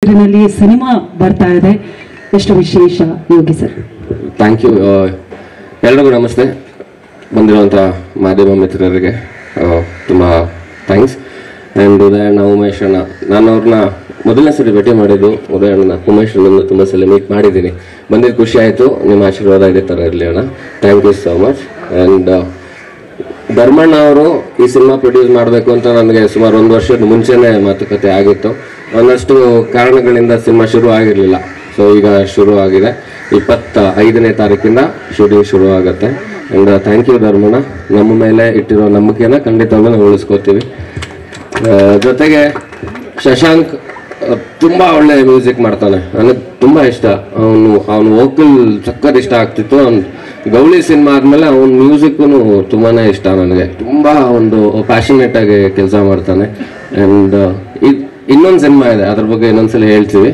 ಇದರಲ್ಲಿ ಸಿನಿಮಾ ಬರ್ತಾ ಇದೆ, ಎಷ್ಟು ವಿಶೇಷ ಯೋಗಿ ಸರ್? Thank you. ಎಲ್ರಿಗೂ ನಮಸ್ತೆ. ಬಂದಿರುವಂಥ ಮಾಧ್ಯಮ ಮಿತ್ರರಿಗೆ ತುಂಬ ಥ್ಯಾಂಕ್ಸ್. ಆ್ಯಂಡ್ ಉದಯಣ್ಣ, ಉಮೇಶ್ ಅಣ್ಣ, ನಾನು ಅವ್ರನ್ನ ಮೊದಲನೇ ಸರಿ ಭೇಟಿ ಮಾಡಿದ್ದು. ಉದಯಣ್ಣ, ಉಮೇಶ್ ಅಣ್ಣನ ತುಂಬ ಸಲ ಮೀಟ್ ಮಾಡಿದ್ದೀನಿ. ಬಂದಿದ್ದು ಖುಷಿ ಆಯಿತು. ನಿಮ್ಮ ಆಶೀರ್ವಾದ ಇದೇ ಥರ ಇರಲಿ ಅಣ್ಣ. Thank you so much. And Dharmanna ಅವರು ಈ ಸಿನಿಮಾ ಪ್ರೊಡ್ಯೂಸ್ ಮಾಡಬೇಕು ಅಂತ ನನಗೆ ಸುಮಾರು 1 ವರ್ಷದ ಮುಂಚೆನೇ ಮಾತುಕತೆ ಆಗಿತ್ತು. ಒಂದಷ್ಟು ಕಾರಣಗಳಿಂದ ಸಿನಿಮಾ ಶುರು ಆಗಿರಲಿಲ್ಲ. ಸೊ ಈಗ ಶುರು ಆಗಿದೆ. 25ನೇ ತಾರೀಕಿಂದ ಶೂಟಿಂಗ್ ಶುರು ಆಗುತ್ತೆ. And thank you Dharmanna. ನಮ್ಮ ಮೇಲೆ ಇಟ್ಟಿರೋ ನಂಬಿಕೆನ ಖಂಡಿತವಾಗ್ಲೂ ನಾವು ಉಳಿಸ್ಕೋತೀವಿ. ಜೊತೆಗೆ ಶಶಾಂಕ್ ತುಂಬ ಒಳ್ಳೆ ಮ್ಯೂಸಿಕ್ ಮಾಡ್ತಾನೆ. ನನಗೆ ತುಂಬ ಇಷ್ಟ. ಅವನು ವೋಕಲ್ ಸಕ್ಕತ್ ಇಷ್ಟ ಆಗ್ತಿತ್ತು. ಅವ್ನು ಗೌಳಿ ಸಿನಿಮಾ ಆದಮೇಲೆ ಅವನ ಮ್ಯೂಸಿಕ್ಕು ತುಂಬಾ ಇಷ್ಟ ನನಗೆ. ತುಂಬ ಒಂದು ಪ್ಯಾಷನೇಟ್ ಆಗಿ ಕೆಲಸ ಮಾಡ್ತಾನೆ. ಆ್ಯಂಡ್ ಇನ್ನೊಂದು ಸಿನಿಮಾ ಇದೆ, ಅದ್ರ ಬಗ್ಗೆ ಇನ್ನೊಂದ್ಸಲ ಹೇಳ್ತೀವಿ.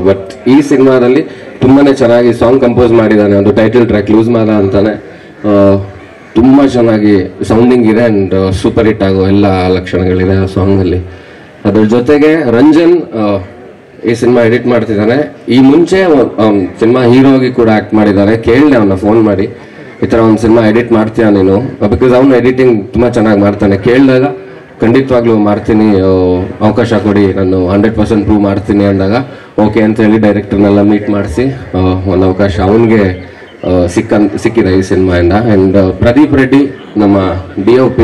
ಬಟ್ ಈ ಸಿನಿಮಾದಲ್ಲಿ ತುಂಬಾ ಚೆನ್ನಾಗಿ ಸಾಂಗ್ ಕಂಪೋಸ್ ಮಾಡಿದ್ದಾನೆ. ಒಂದು ಟೈಟಲ್ ಟ್ರ್ಯಾಕ್ ಲೂಸ್ ಮಾದ ಅಂತಾನೆ. ತುಂಬ ಚೆನ್ನಾಗಿ ಸೌಂಡಿಂಗ್ ಇದೆ ಆ್ಯಂಡ್ ಸೂಪರ್ ಹಿಟ್ ಆಗೋ ಎಲ್ಲ ಲಕ್ಷಣಗಳಿದೆ ಆ ಸಾಂಗಲ್ಲಿ. ಅದ್ರ ಜೊತೆಗೆ ರಂಜನ್ ಈ ಸಿನಿಮಾ ಎಡಿಟ್ ಮಾಡ್ತಿದ್ದಾನೆ. ಈ ಮುಂಚೆ ಅವ್ನು ಸಿನಿಮಾ ಹೀರೋಗಿ ಕೂಡ ಆ್ಯಕ್ಟ್ ಮಾಡಿದ್ದಾನೆ. ಕೇಳಿದೆ ಅವನ್ನ ಫೋನ್ ಮಾಡಿ, ಈ ಥರ ಒಂದು ಸಿನಿಮಾ ಎಡಿಟ್ ಮಾಡ್ತೀಯ ನೀನು? ಬಿಕಾಸ್ ಅವನು ಎಡಿಟಿಂಗ್ ತುಂಬ ಚೆನ್ನಾಗಿ ಮಾಡ್ತಾನೆ. ಕೇಳಿದಾಗ ಖಂಡಿತವಾಗ್ಲೂ ಮಾಡ್ತೀನಿ, ಅವಕಾಶ ಕೊಡಿ, ನಾನು 100% ಪ್ರೂವ್ ಮಾಡ್ತೀನಿ ಅಂದಾಗ ಓಕೆ ಅಂತೇಳಿ ಡೈರೆಕ್ಟರ್ನೆಲ್ಲ ಮೀಟ್ ಮಾಡಿಸಿ ಒಂದು ಅವಕಾಶ ಅವನಿಗೆ ಸಿಕ್ಕಿದೆ ಈ ಸಿನಿಮಾಯಿಂದ. ಆ್ಯಂಡ್ ಪ್ರದೀಪ್ ರೆಡ್ಡಿ, ನಮ್ಮ DOP,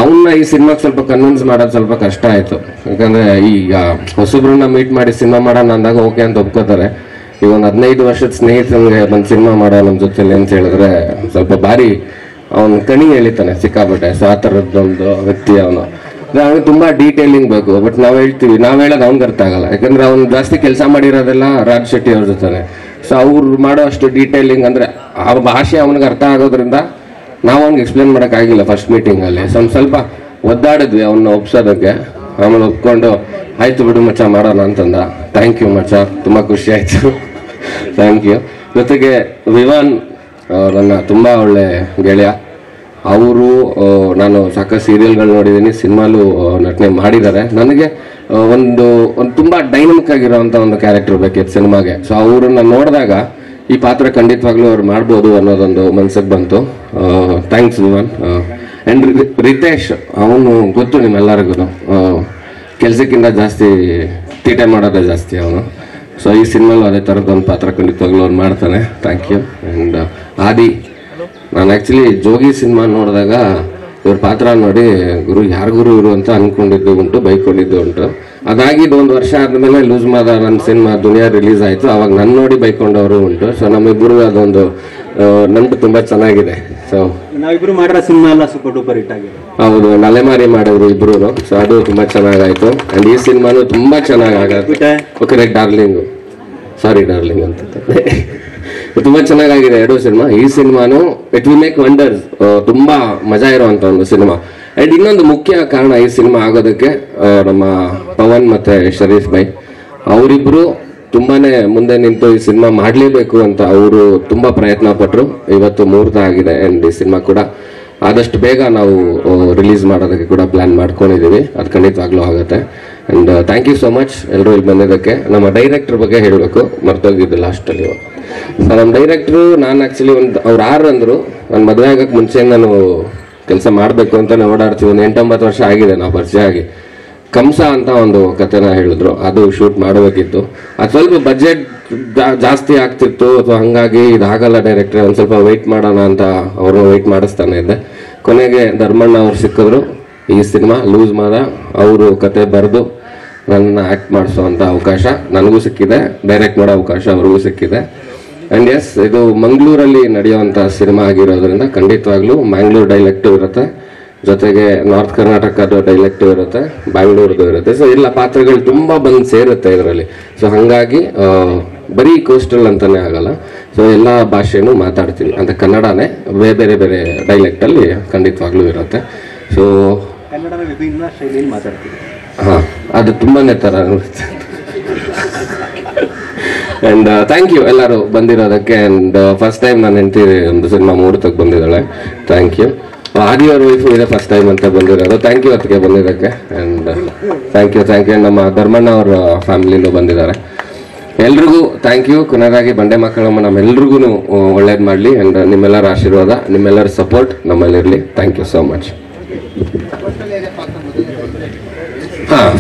ಅವನ್ನ ಈ ಸಿನಿಮಾಗೆ ಸ್ವಲ್ಪ ಕನ್ವಿನ್ಸ್ ಮಾಡೋದು ಸ್ವಲ್ಪ ಕಷ್ಟ ಆಯಿತು. ಯಾಕಂದರೆ ಈಗ ಹೊಸಬ್ರನ್ನ ಮೀಟ್ ಮಾಡಿ ಸಿನಿಮಾ ಮಾಡೋಣ ಅಂದಾಗ ಓಕೆ ಅಂತ ಒಪ್ಕೋತಾರೆ. ಈಗ ಒಂದು 15 ವರ್ಷದ ಸ್ನೇಹಿತನಿಗೆ ಒಂದು ಸಿನಿಮಾ ಮಾಡೋ ನಮ್ಮ ಜೊತೆಲಿ ಅಂತ ಹೇಳಿದ್ರೆ ಸ್ವಲ್ಪ ಭಾರಿ ಅವನು ಕಣಿ ಎಳಿತಾನೆ ಸಿಕ್ಕಾಬಿಟ್ಟೆ. ಸೊ ಆ ಥರದ್ದೊಂದು ವ್ಯಕ್ತಿ ಅವನು. ಅವ್ನಿಗೆ ತುಂಬ ಡೀಟೇಲಿಂಗ್ ಬೇಕು. ಬಟ್ ನಾವು ಹೇಳ್ತೀವಿ, ನಾವು ಹೇಳೋದು ಅವ್ನಿಗೆ ಅರ್ಥ ಆಗಲ್ಲ. ಯಾಕಂದರೆ ಅವ್ನು ಜಾಸ್ತಿ ಕೆಲಸ ಮಾಡಿರೋದೆಲ್ಲ ರಾಜ್ ಶೆಟ್ಟಿ ಅವ್ರ ಜೊತೆ. ಸೊ ಅವ್ರು ಮಾಡೋ ಅಷ್ಟು ಡೀಟೇಲಿಂಗ್ ಅಂದರೆ ಆ ಭಾಷೆ ಅವನಿಗೆ ಅರ್ಥ ಆಗೋದ್ರಿಂದ ನಾವು ಅವ್ನಿಗೆ ಎಕ್ಸ್ಪ್ಲೇನ್ ಮಾಡೋಕ್ಕಾಗಿಲ್ಲ ಫಸ್ಟ್ ಮೀಟಿಂಗಲ್ಲಿ. ಸ್ವಲ್ಪ ಒದ್ದಾಡಿದ್ವಿ ಅವನ್ನ ಒಪ್ಸೋದಕ್ಕೆ. ಆಮೇಲೆ ಒಪ್ಕೊಂಡು ಆಯಿತು ಬಿಡು ಮಚ್ಚ ಮಾಡೋಣ ಅಂತಂದ. ಥ್ಯಾಂಕ್ ಯು ಮಚ್ಚ, ತುಂಬ ಖುಷಿ ಆಯಿತು. Thank you. ಜೊತೆಗೆ ವಿವಾನ್ ನನ್ನ ತುಂಬ ಒಳ್ಳೆ ಗೆಳೆಯ. ಅವರು ನಾನು ಸಾಕಷ್ಟು ಸೀರಿಯಲ್ಗಳು ನೋಡಿದ್ದೀನಿ, ಸಿನಿಮಾಲು ನಟನೆ ಮಾಡಿದ್ದಾರೆ. ನನಗೆ ಒಂದು ತುಂಬ ಡೈನಮಿಕ್ ಆಗಿರೋವಂಥ ಒಂದು ಕ್ಯಾರೆಕ್ಟರ್ ಬೇಕಿತ್ತು ಸಿನಿಮಾಗೆ. ಸೊ ಅವ್ರನ್ನ ನೋಡಿದಾಗ ಈ ಪಾತ್ರ ಖಂಡಿತವಾಗ್ಲೂ ಅವ್ರು ಮಾಡ್ಬೋದು ಅನ್ನೋದೊಂದು ಮನ್ಸಿಗೆ ಬಂತು. ಥ್ಯಾಂಕ್ಸ್ ವಿವಾನ್. ಆ್ಯಂಡ್ ರಿತೇಶ್, ಅವನು ಗೊತ್ತು ನಿಮ್ಮೆಲ್ಲರಿಗೂ, ಕೆಲಸಕ್ಕಿಂತ ಜಾಸ್ತಿ ತೀಟೆ ಮಾಡೋದೇ ಜಾಸ್ತಿ ಅವನು. ಸೊ ಈ ಸಿನಿಮಾಲು ಅದೇ ಥರದ್ದೊಂದು ಪಾತ್ರ ಖಂಡಿತವಾಗ್ಲೂ ಅವ್ನು ಮಾಡ್ತಾನೆ. Thank you. ಆ್ಯಂಡ್ ಆದಿ, ನಾನು ಆ್ಯಕ್ಚುಲಿ ಜೋಗಿ ಸಿನಿಮಾ ನೋಡಿದಾಗ ಇವ್ರ ಪಾತ್ರ ನೋಡಿ ಗುರು ಯಾರು ಗುರು ಇವರು ಅಂತ ಅಂದ್ಕೊಂಡಿದ್ದು ಉಂಟು, ಬೈಕೊಂಡಿದ್ದು ಉಂಟು. ಅದಾಗಿದ್ದು 1 ವರ್ಷ ಆದಮೇಲೆ ಲೂಸ್ ಮಾದ ನನ್ನ ಸಿನಿಮಾ ದುನಿಯಾ ರಿಲೀಸ್ ಆಯಿತು. ಅವಾಗ ನನ್ನ ನೋಡಿ ಬೈಕೊಂಡವರು ಉಂಟು. ಸೊ ನಮ್ಮಿಬ್ಬರು ಅದೊಂದು ನಂಟು ತುಂಬ ಚೆನ್ನಾಗಿದೆ. ಸೊ ನಾವಿಬ್ರು ಮಾಡಿರೋ ಸಿನಿಮಾ ಎಲ್ಲ ಸೂಪರ್ ಡೂಪರ್ ಹಿಟ್ ಆಗಿದೆ. ಹೌದು, ಅಲೆಮಾರಿ ಮಾಡಿದ್ರು ಇಬ್ರು. ಸೊ ಅದು ತುಂಬ ಚೆನ್ನಾಗಾಯಿತು. ಆ್ಯಂಡ್ ಈ ಸಿನಿಮಾನು ತುಂಬ ಚೆನ್ನಾಗಿ ಆಗುತ್ತೆ. ಓಕೆ, ಡಾರ್ಲಿಂಗು, ಸಾರಿ ಡಾರ್ಲಿಂಗ್ ಅಂತ ತುಂಬ ಚೆನ್ನಾಗಿದೆ 2 ಸಿನಿಮಾ. ಈ ಸಿನಿಮಾನು ಇಟ್ ವಿಲ್ ಮೇಕ್ ವಂಡರ್ಸ್. ತುಂಬ ಮಜಾ ಇರುವಂಥ ಒಂದು ಸಿನಿಮಾ. ಆ್ಯಂಡ್ ಇನ್ನೊಂದು ಮುಖ್ಯ ಕಾರಣ ಈ ಸಿನಿಮಾ ಆಗೋದಕ್ಕೆ ನಮ್ಮ ಪವನ್ ಮತ್ತು ಶರೀಫ್ ಬೈ ಅವರಿಬ್ಬರು ತುಂಬಾ ಮುಂದೆ ನಿಂತು ಈ ಸಿನಿಮಾ ಮಾಡಲೇಬೇಕು ಅಂತ ಅವರು ತುಂಬ ಪ್ರಯತ್ನ ಪಟ್ಟರು. ಇವತ್ತು ಮುಹೂರ್ತ ಆಗಿದೆ. ಆ್ಯಂಡ್ ಈ ಸಿನಿಮಾ ಕೂಡ ಆದಷ್ಟು ಬೇಗ ನಾವು ರಿಲೀಸ್ ಮಾಡೋದಕ್ಕೆ ಕೂಡ ಪ್ಲ್ಯಾನ್ ಮಾಡ್ಕೊಂಡಿದ್ದೀವಿ. ಅದು ಖಂಡಿತವಾಗ್ಲೂ ಆಗುತ್ತೆ. And thank you so much ಎಲ್ಲರೂ ಇಲ್ಲಿ ಬಂದಿದ್ದಕ್ಕೆ. ನಮ್ಮ ಡೈರೆಕ್ಟರ್ ಬಗ್ಗೆ ಹೇಳಬೇಕು, ಮರ್ತೋಗಿದ್ದು ಲಾಸ್ಟಲ್ಲಿ. ಸೊ ನಮ್ಮ ಡೈರೆಕ್ಟ್ರು, ನಾನು ಆ್ಯಕ್ಚುಲಿ ಅವ್ರು 6 ಅಂದರು. ನಾನು ಮದುವೆ ಆಗೋಕ್ಕೆ ಮುಂಚೆ ನಾನು ಕೆಲಸ ಮಾಡಬೇಕು ಅಂತಲೇ ಓಡಾಡ್ತೀವಿ. ಒಂದು 8-9 ವರ್ಷ ಆಗಿದೆ ನಾವು ಪರಿಚಯ ಆಗಿ. ಕಂಸ ಅಂತ ಒಂದು ಕಥೆನ ಹೇಳಿದ್ರು, ಅದು ಶೂಟ್ ಮಾಡಬೇಕಿತ್ತು. ಅದು ಸ್ವಲ್ಪ ಬಜೆಟ್ ಜಾಸ್ತಿ ಆಗ್ತಿತ್ತು. ಅಥವಾ ಹಾಗಾಗಿ ಇದಾಗಲ್ಲ ಡೈರೆಕ್ಟ್ರೆ, ಒಂದು ಸ್ವಲ್ಪ ವೆಯ್ಟ್ ಮಾಡೋಣ ಅಂತ ಅವ್ರನ್ನ ವೆಯ್ಟ್ ಮಾಡಿಸ್ತಾನೆ ಇದ್ದೆ. ಕೊನೆಗೆ ಧರ್ಮಣ್ಣ ಅವ್ರು ಸಿಕ್ಕಿದ್ರು. ಈ ಸಿನಿಮಾ ಲೂಸ್ ಮಾದ ಅವರು ಕತೆ ಬರೆದು ನನ್ನ ಆ್ಯಕ್ಟ್ ಮಾಡಿಸೋವಂಥ ಅವಕಾಶ ನನಗೂ ಸಿಕ್ಕಿದೆ, ಡೈರೆಕ್ಟ್ ಮಾಡೋ ಅವಕಾಶ ಅವ್ರಿಗೂ ಸಿಕ್ಕಿದೆ. ಆ್ಯಂಡ್ ಎಸ್, ಇದು ಮಂಗಳೂರಲ್ಲಿ ನಡೆಯುವಂಥ ಸಿನಿಮಾ ಆಗಿರೋದ್ರಿಂದ ಖಂಡಿತವಾಗ್ಲೂ ಮ್ಯಾಂಗ್ಳೂರ್ ಡೈಲೆಕ್ಟು ಇರುತ್ತೆ, ಜೊತೆಗೆ ನಾರ್ತ್ ಕರ್ನಾಟಕದ ಡೈಲೆಕ್ಟು ಇರುತ್ತೆ, ಬ್ಯಾಂಗ್ಳೂರ್ದು ಇರುತ್ತೆ. ಸೊ ಎಲ್ಲ ಪಾತ್ರಗಳು ತುಂಬ ಬಂದು ಸೇರುತ್ತೆ ಇದರಲ್ಲಿ. ಸೊ ಹಾಗಾಗಿ ಬರೀ ಕೋಸ್ಟಲ್ ಅಂತಲೇ ಆಗಲ್ಲ. ಸೊ ಎಲ್ಲ ಭಾಷೆನೂ ಮಾತಾಡ್ತೀವಿ, ಅಂತ ಕನ್ನಡನೇ ಬೇರೆ ಬೇರೆ ಡೈಲೆಕ್ಟಲ್ಲಿ ಖಂಡಿತವಾಗ್ಲೂ ಇರುತ್ತೆ. ಸೊ ಕನ್ನಡದ ವಿಭಿನ್ನ ಶೈಲಿಯಲ್ಲಿ ಮಾತಾಡ್ತೀವಿ. ಹಾಂ, ಅದು ತುಂಬಾ ಥರ ಇರುತ್ತೆ. ಆ್ಯಂಡ್ ಥ್ಯಾಂಕ್ ಯು ಎಲ್ಲರೂ ಬಂದಿರೋದಕ್ಕೆ. ಆ್ಯಂಡ್ ಫಸ್ಟ್ ಟೈಮ್ ನಾನು ಹೆಂಡ್ತಿ ಒಂದು ಸಿನಿಮಾ ಮುಹೂರ್ತಕ್ಕೆ ಬಂದಿದ್ದಾಳೆ. Thank you. ಆದಿಯವ್ರ ವೈಫು ಇದೆ ಫಸ್ಟ್ ಟೈಮ್ ಅಂತ ಬಂದಿರೋದು. ಥ್ಯಾಂಕ್ ಯು ಅದಕ್ಕೆ ಬಂದಿದ್ದಕ್ಕೆ. ಆ್ಯಂಡ್ ಥ್ಯಾಂಕ್ ಯು ಆ್ಯಂಡ್ ನಮ್ಮ ಧರ್ಮಣ್ಣ ಅವ್ರ ಫ್ಯಾಮಿಲಿನೂ ಬಂದಿದ್ದಾರೆ. ಎಲ್ರಿಗೂ ಥ್ಯಾಂಕ್ ಯು. ಕೊನೆಯದಾಗಿ ಬಂಡೆ ಮಕ್ಕಳಮ್ಮ ನಮ್ಮೆಲ್ರಿಗೂ ಒಳ್ಳೇದು ಮಾಡಲಿ. ಆ್ಯಂಡ್ ನಿಮ್ಮೆಲ್ಲರ ಆಶೀರ್ವಾದ, ನಿಮ್ಮೆಲ್ಲರ ಸಪೋರ್ಟ್ ನಮ್ಮಲ್ಲಿರಲಿ. Thank you so much.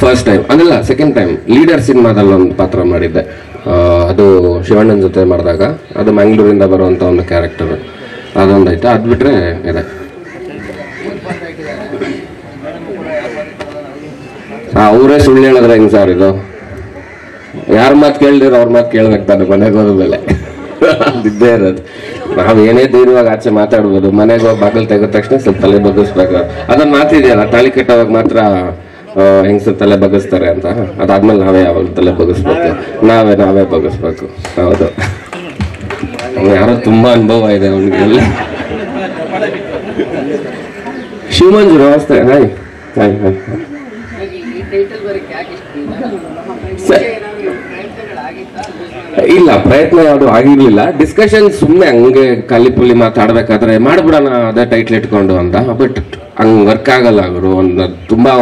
First time ಅದಲ್ಲ, ಸೆಕೆಂಡ್ ಟೈಮ್ ಲೀಡರ್ ಸಿನಿಮಾದಲ್ಲಿ ಒಂದು ಪಾತ್ರ ಮಾಡಿದ್ದೆ. ಅದು ಶಿವಣ್ಣನ ಜೊತೆ ಮಾಡಿದಾಗ, ಅದು ಮ್ಯಾಂಗ್ಳೂರಿಂದ ಬರುವಂಥ ಒಂದು ಕ್ಯಾರೆಕ್ಟರ್ ಅದೊಂದಾಯ್ತು. ಅದು ಬಿಟ್ಟರೆ ಇದೆ. ಅವರೇ ಸುಳ್ಳು ಹೇಳಿದ್ರೆ ಹೆಂಗೆ ಸರ್ ಇದು? ಯಾರ ಮಾತು ಕೇಳಿದ್ರೆ ಅವ್ರ ಮಾತು ಕೇಳ್ಬೇಕು ತಾನೆ ಮನೆಗೆ ಹೋದ್ಮೇಲೆ. ಇದ್ದೇ ಇರೋದು. ನಾವು ಏನೇ ಧೈರ್ಯವಾಗಿ ಆಚೆ ಮಾತಾಡ್ಬೋದು, ಮನೆಗೆ ಹೋಗಿ ಬಾಗಿಲು ತೆಗೆದ ತಕ್ಷಣ ಸ್ವಲ್ಪ ತಲೆ ಬಗ್ಗಿಸ್ಬೇಕು. ಅದೊಂದು ಮಾತಿದೆಯಲ್ಲ, ತಾಳಿ ಕಟ್ಟೋವಾಗ ಮಾತ್ರ ಹೆಂಗಸರು ತಲೆ ಬಗ್ಗಿಸ್ತಾರೆ ಅಂತ. ಅದಾದ್ಮೇಲೆ ನಾವೇ ಯಾವಾಗ ತಲೆ ಬಗ್ಗಿಸ್ಬೇಕು, ನಾವೇ ಬಗ್ಗಿಸ್ಬೇಕು. ಹೌದು, ಯಾರೋ ತುಂಬಾ ಅನುಭವ ಇದೆ ಅವನಿಗೆಲ್ಲ. ಶಿವಮಂಜು ನಮಸ್ತೆ. Hi hi hi. ಇಲ್ಲ, ಪ್ರಯತ್ನ ಯಾವುದು ಆಗಿರ್ಲಿಲ್ಲ. ಡಿಸ್ಕಷನ್ ಸುಮ್ಮನೆ ಹಂಗೆ ಖಾಲಿ ಪುಲಿ ಮಾತಾಡ್ಬೇಕಾದ್ರೆ ಮಾಡ್ಬಿಡೋಣ ಅದೇ ಟೈಟ್ಲ್ ಇಟ್ಕೊಂಡು ಅಂತ. ಬಟ್ ಹಂಗೆ ವರ್ಕ್ ಆಗಲ್ಲ ಅವರು. ತುಂಬಾ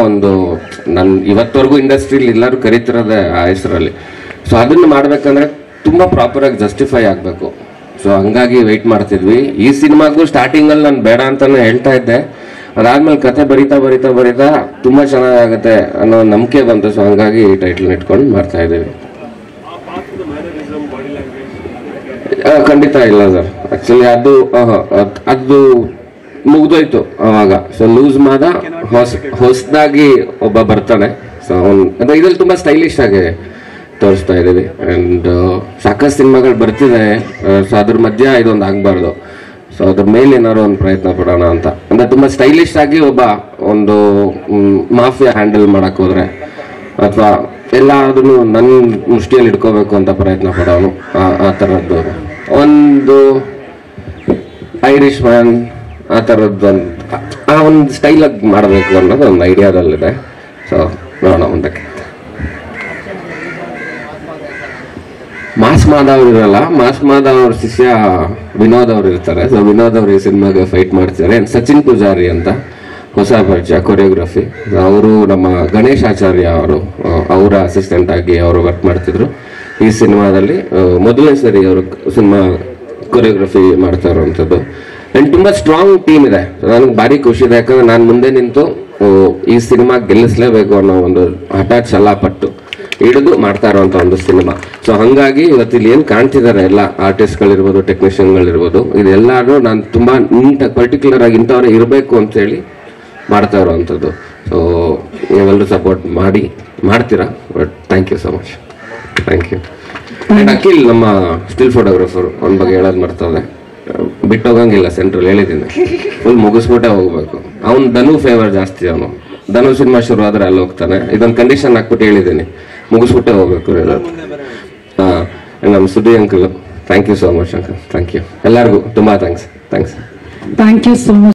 ನನ್ನ ಇವತ್ತವರೆಗೂ ಇಂಡಸ್ಟ್ರಿಲಿ ಎಲ್ಲರೂ ಕರಿತಿರೋದೆ ಆ ಹೆಸರಲ್ಲಿ. ಸೊ ಅದನ್ನ ಮಾಡ್ಬೇಕಂದ್ರೆ ತುಂಬಾ ಪ್ರಾಪರ್ ಆಗಿ ಜಸ್ಟಿಫೈ ಆಗಬೇಕು. ಸೊ ಹಂಗಾಗಿ ವೆಯ್ಟ್ ಮಾಡ್ತಿದ್ವಿ. ಈ ಸಿನಿಮಾಗೂ ಸ್ಟಾರ್ಟಿಂಗಲ್ಲಿ ನಾನು ಬೇಡ ಅಂತಾನೆ ಹೇಳ್ತಾ ಇದ್ದೆ. ಅದಾದ್ಮೇಲೆ ಕತೆ ಬರಿತಾ ತುಂಬಾ ಚೆನ್ನಾಗಾಗತ್ತೆ ಅನ್ನೋ ನಂಬಿಕೆ ಬಂತು. ಸೊ ಹಂಗಾಗಿ ಈ ಟೈಟ್ಲ್ ಇಟ್ಕೊಂಡು ಮಾಡ್ತಾ ಇದ್ದೀವಿ. ಖಂಡಿತ ಇಲ್ಲ ಸರ್. ಆಕ್ಚುಲಿ ಅದು ಮುಗ್ದೋಯ್ತು ಅವಾಗ. ಸೊ ಲೂಸ್ ಮಾದ ಹೊಸದಾಗಿ ಒಬ್ಬ ಬರ್ತಾನೆ. ಸೊ ಇದ್ರಲ್ಲಿ ತುಂಬಾ ಸ್ಟೈಲಿಶ್ ಆಗಿ ತೋರಿಸ್ತಾ ಇದೀವಿ. ಅಂಡ್ ಸಾಕಷ್ಟು ಸಿನಿಮಾಗಳು ಬರ್ತಿದೆ. ಸೊ ಅದ್ರ ಮಧ್ಯ ಇದೊಂದು ಆಗ್ಬಾರ್ದು. ಸೊ ಅದ್ರ ಮೇಲೆ ಏನಾದ್ರು ಒಂದು ಪ್ರಯತ್ನ ಪಡೋಣ ಅಂತ. ಅಂದ್ರೆ ತುಂಬಾ ಸ್ಟೈಲಿಶ್ ಆಗಿ ಒಂದು ಮಾಫಿಯಾ ಹ್ಯಾಂಡಲ್ ಮಾಡಕ್ ಹೋದ್ರೆ, ಅಥವಾ ಎಲ್ಲಾದ್ರೂ ನನ್ನ ಮುಷ್ಟಿಯಲ್ಲಿ ಇಟ್ಕೋಬೇಕು ಅಂತ ಪ್ರಯತ್ನ ಪಡೋನು, ಆ ಥರದ್ದು ಒಂದು ಐರಿಷ್ ಮ್ಯಾನ್ ಆ ಥರದ್ದೊಂದು ಒಂದು ಸ್ಟೈಲಾಗಿ ಮಾಡಬೇಕು ಅನ್ನೋದು ಒಂದು ಐಡಿಯಾದಲ್ಲಿದೆ. ಸೊ ನೋಡೋಣ ಮುಂದಕ್ಕೆ. ಮಾಸ್ ಮಾಧವ್ ಇರಲ್ಲ, ಮಾಸ್ ಮಾಧವ್ ಅವ್ರ ಶಿಷ್ಯ ವಿನೋದ್ ಅವ್ರು ಇರ್ತಾರೆ. ಸೊ ವಿನೋದ್ ಅವರು ಈ ಸಿನಿಮಾಗೆ ಫೈಟ್ ಮಾಡ್ತಿದ್ದಾರೆ. ಸಚಿನ್ ಪೂಜಾರಿ ಅಂತ ಹೊಸ ಪರಿಚಯ, ಕೊರಿಯೋಗ್ರಫಿ. ಅವರು ನಮ್ಮ ಗಣೇಶ್ ಆಚಾರ್ಯ ಅವರ ಅಸಿಸ್ಟೆಂಟ್ ಆಗಿ ಅವರು ವರ್ಕ್ ಮಾಡ್ತಿದ್ರು. ಈ ಸಿನಿಮಾದಲ್ಲಿ ಮೊದಲನೇ ಸರಿ ಅವರು ಸಿನಿಮಾ ಕೊರಿಯೋಗ್ರಫಿ ಮಾಡ್ತಾ ಇರುವಂಥದ್ದು. ಆ್ಯಂಡ್ ತುಂಬ ಸ್ಟ್ರಾಂಗ್ ಟೀಮ್ ಇದೆ. ನನಗೆ ಭಾರಿ ಖುಷಿ ಇದೆ. ಯಾಕಂದ್ರೆ ನಾನು ಮುಂದೆ ನಿಂತು ಈ ಸಿನಿಮಾ ಗೆಲ್ಲಿಸಲೇಬೇಕು ಅನ್ನೋ ಒಂದು ಹಠ ಛಲ ಪಟ್ಟು ಹಿಡಿದು ಮಾಡ್ತಾ ಇರುವಂಥ ಒಂದು ಸಿನಿಮಾ. ಸೊ ಹಾಗಾಗಿ ಇವತ್ತಿಲ್ಲಿ ಏನು ಕಾಣ್ತಿದ್ದಾರೆ ಎಲ್ಲ ಆರ್ಟಿಸ್ಟ್ಗಳಿರ್ಬೋದು, ಟೆಕ್ನಿಷಿಯನ್ಗಳಿರ್ಬೋದು, ಇದೆಲ್ಲರೂ ನಾನು ತುಂಬ ನೀಟಾಗಿ ಪರ್ಟಿಕ್ಯುಲರ್ ಆಗಿ ಇಂಥವ್ರೆ ಇರಬೇಕು ಅಂತೇಳಿ ಮಾಡ್ತಾ ಇರೋವಂಥದ್ದು. ಸೊ ನೀವೆಲ್ಲರೂ ಸಪೋರ್ಟ್ ಮಾಡ್ತೀರಾ. But thank you so much. Thank you. And Akhil ನಮ್ಮ ಸ್ಟಿಲ್ ಫೋಟೋಗ್ರಾಫರ್, ಅವನ ಬಗ್ಗೆ ಹೇಳೋದು ಮಾಡ್ತದೆ. ಬಿಟ್ಟೋಗಂಗಿಲ್ಲ, ಸೆಂಟ್ರಲ್ ಹೇಳಿದ್ದೀನಿ, ಫುಲ್ ಮುಗಿಸ್ಬಿಟ್ಟೆ ಹೋಗ್ಬೇಕು. ಅವ್ನು ಧನು ಫೇವರ್ ಜಾಸ್ತಿ. ಧನು ಸಿನಿಮಾ ಶುರು ಆದ್ರೆ ಅಲ್ಲಿ ಹೋಗ್ತಾನೆ. ಇದೊಂದು ಕಂಡೀಷನ್ ಹಾಕ್ಬಿಟ್ಟು ಹೇಳಿದ್ದೀನಿ, ಮುಗಿಸ್ಬಿಟ್ಟೆ ಹೋಗ್ಬೇಕು. ನಮ್ಮ ಸುದ್ದಿ uncle, thank you so much uncle. Thank you. ಎಲ್ಲರಿಗೂ ತುಂಬ thanks. Thank you so much.